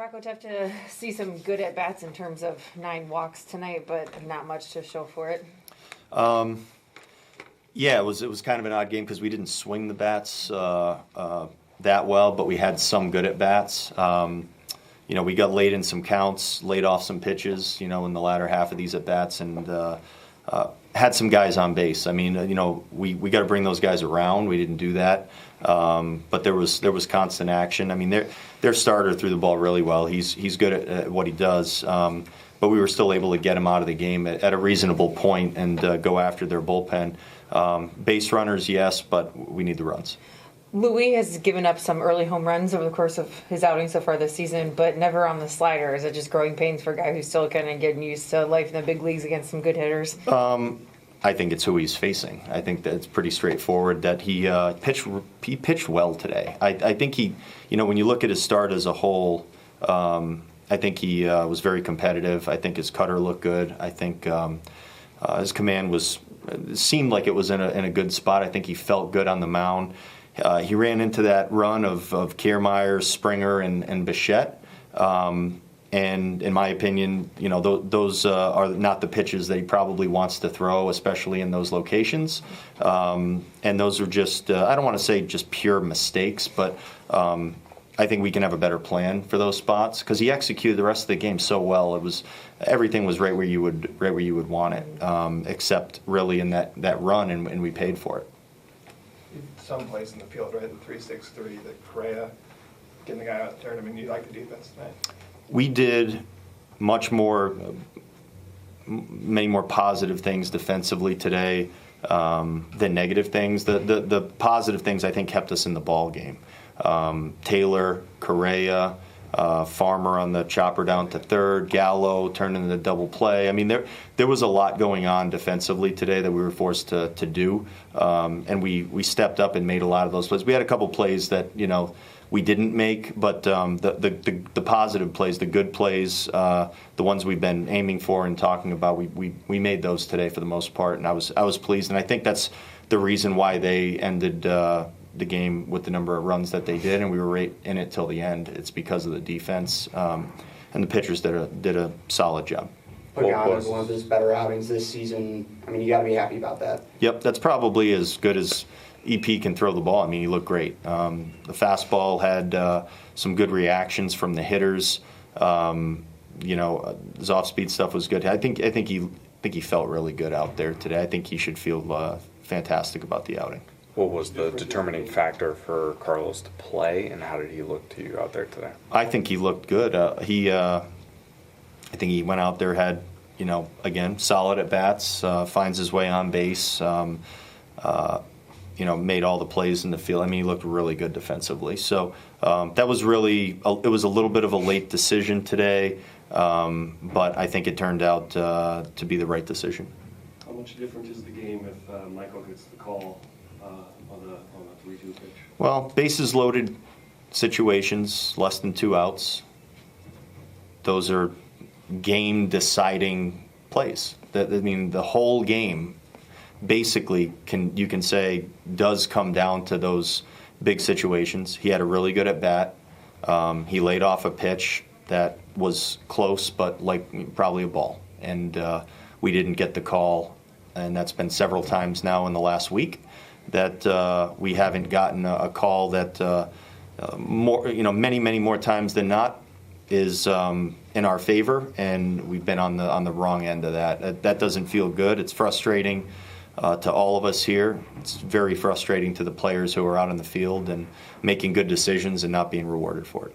Rocco, tough to see some good at-bats in terms of 9 walks tonight, but not much to show for it. Yeah, it was kind of an odd game because we didn't swing the bats that well, but we had some good at-bats. We got late in some counts, laid off some pitches, in the latter half of these at-bats, and had some guys on base. I mean, we got to bring those guys around. We didn't do that, but there was constant action. I mean, their starter threw the ball really well. He's good at what he does, but we were still able to get him out of the game at a reasonable point and go after their bullpen. Base runners, yes, but we need the runs. Louie has given up some early home runs over the course of his outing so far this season, but never on the slider. Is it just growing pains for a guy who's still kind of getting used to life in the big leagues against some good hitters? I think it's who he's facing. I think that it's pretty straightforward that he pitched well today. I think he, when you look at his start as a whole, I think he was very competitive. I think his cutter looked good. I think his command seemed like it was in a good spot. I think he felt good on the mound. He ran into that run of Kiermaier, Springer, and Bichette. And in my opinion, those are not the pitches that he probably wants to throw, especially in those locations. And those are just, I don't want to say just pure mistakes, but I think we can have a better plan for those spots because he executed the rest of the game so well. Everything was right where you would want it, except really in that run, and we paid for it. Someplace in the field, right? The 3-6-3, the Correa, getting the guy out there. I mean, you like the defense tonight? We did many more positive things defensively today than negative things. The positive things I think kept us in the ball game. Taylor, Correa, Farmer on the chopper down to third, Gallo turned into the double play. I mean, there was a lot going on defensively today that we were forced to do, and we stepped up and made a lot of those plays. We had a couple plays that we didn't make, but the positive plays, the good plays, the ones we've been aiming for and talking about, we made those today for the most part, and I was pleased, and I think that's the reason why they ended the game with the number of runs that they did, and we were right in it till the end. It's because of the defense, and the pitchers did a solid job. Pagano is one of his better outings this season. I mean, you got to be happy about that. Yep, that's probably as good as EP can throw the ball. I mean, he looked great. The fastball had some good reactions from the hitters. His off-speed stuff was good. I think he felt really good out there today. I think he should feel fantastic about the outing. What was the determining factor for Carlos to play, and how did he look to you out there today? I think he looked good. I think he went out there, had, again, solid at bats, finds his way on base, made all the plays in the field. I mean, he looked really good defensively. So that was really, it was a little bit of a late decision today, but I think it turned out to be the right decision. How much different is the game if Michael gets the call on the 3-2 pitch? Well, bases loaded situations, less than 2 outs. Those are game-deciding plays. The whole game basically you can say does come down to those big situations. He had a really good at bat. He laid off a pitch that was close, but probably a ball, and we didn't get the call. And that's been several times now in the last week that we haven't gotten a call that many more times than not is in our favor, and we've been on the wrong end of that. That doesn't feel good. It's frustrating to all of us here. It's very frustrating to the players who are out in the field and making good decisions and not being rewarded for it.